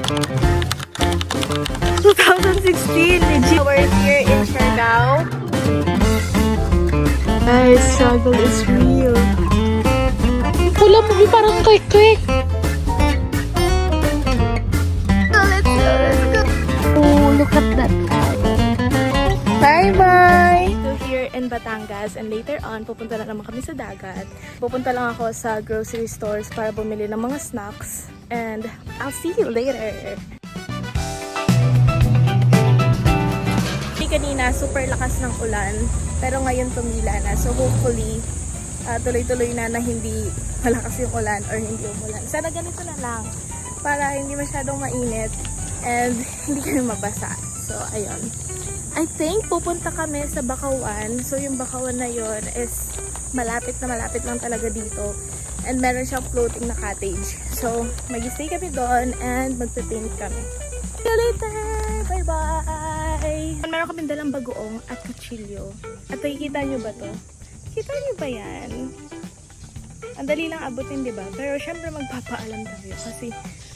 2016, legit. We're here in Siargao. Guys, struggle is real. Pula mo, parang quick. Let's go. Oh, look at that. Bye-bye! So here in Batangas, and later on, pupunta na naman kami sa dagat. Pupunta lang ako sa grocery stores para bumili ng mga snacks. And I'll see you later! Kanina, super lakas ng ulan. Pero ngayon tumila na. So hopefully, tuloy-tuloy na hindi malakas yung ulan or hindi umulan. Sana ganito na lang para hindi masyadong mainit and hindi kami mabasa. So, ayun. I think pupunta kami sa Bakawan. So, yung Bakawan na yon is malapit lang talaga dito. And meron siyang floating na cottage. So, mag-stay kami doon and magpe-paint kami. See you later! Bye-bye! Meron kami dalang bagoong at kutsilyo. At nakikita nyo ba to? Kita nyo ba yan? Ang dali lang abutin, di ba? Pero syempre magpapaalam tayo kasi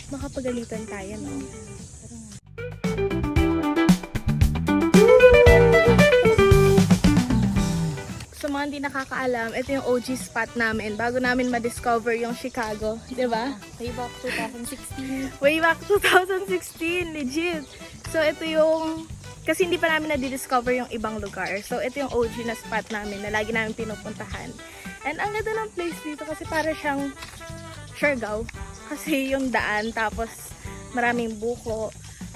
makapagalitan tayo, no? Sa mga hindi nakakaalam, ito yung OG spot namin bago namin ma-discover yung Chicago, di ba? Way back 2016. Way back 2016, legit! So ito yung, kasi hindi pa namin na-discover yung ibang lugar. So ito yung OG na spot namin na lagi namin pinupuntahan. And ang ganda ng place dito kasi para siyang Siargao. Kasi yung daan, tapos maraming buko.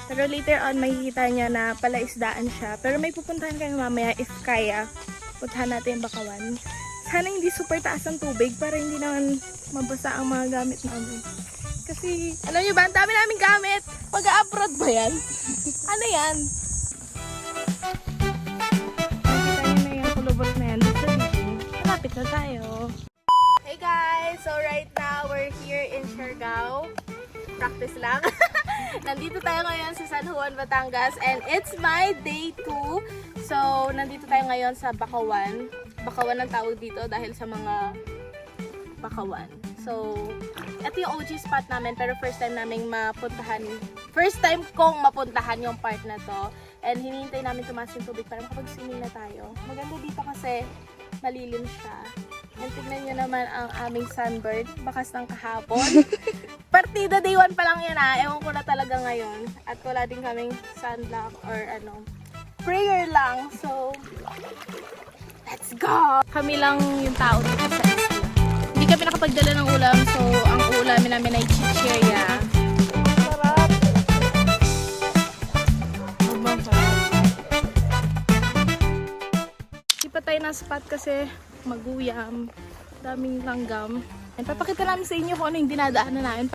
Pero later on, makikita niya na palaisdaan siya. Pero may pupuntahan kayo mamaya if kaya. Puntahan natin yung Bakawan. Sana hindi super taas ang tubig para hindi naman mabasa ang mga gamit namin. Kasi, alam nyo ba, ang dami namin gamit. Mag-a-abroad ba yan? Ano yan? Nakita nyo na yung kulubot na yan. Dito malapit na tayo. Hey guys! So right now, we're here in Siargao. Practice lang. Nandito tayo ngayon sa San Juan, Batangas. And it's my day 2. So, nandito tayo ngayon sa Bakawan. Bakawan ang tawag dito dahil sa mga bakawan. So, ito yung OG spot namin pero first time naming mapuntahan. First time kong mapuntahan yung part na to. And hinihintay namin tumaas yung tubig para makapag-swimming na tayo. Maganda dito kasi malilim siya. And tignan nyo naman ang aming sunbird. Bakas ng kahapon. Partida day 1 pa lang yan ha. Ewan ko na talaga ngayon. At wala din kaming sunblock or ano. Prayer lang. So, let's go! Kami lang yung tao dito sa isla. Hindi kami nakapagdala ng ulam. So, ang ulam namin ay chichirya. Sarap! Hindi pa tayo na spot kasi maguyam. Daming langgam. And papakita namin sa inyo kung ano yung dinadaanan namin.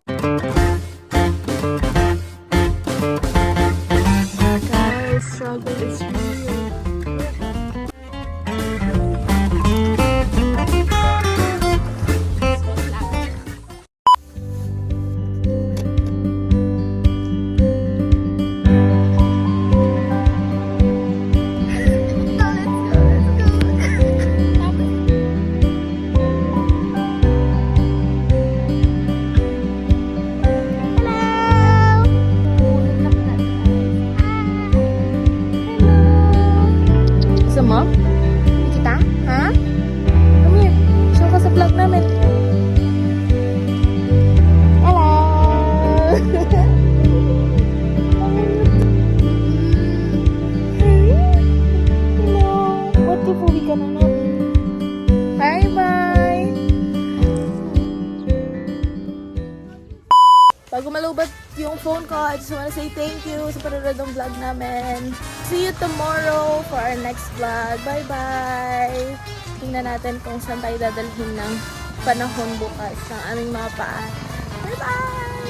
Guys, struggle is real. Mo? Kita? Ha? Come here. Show ka sa vlog namin. Hello! Hello! What if uwi ka na natin? Bye-bye! Bago malubat yung phone ko, I just wanna say thank you sa panonood ng vlog namin. See you tomorrow for our next vlog. Bye-bye! Tingnan natin kung saan tayo dadalhin ng panahon bukas ng aming mga paa. Bye-bye!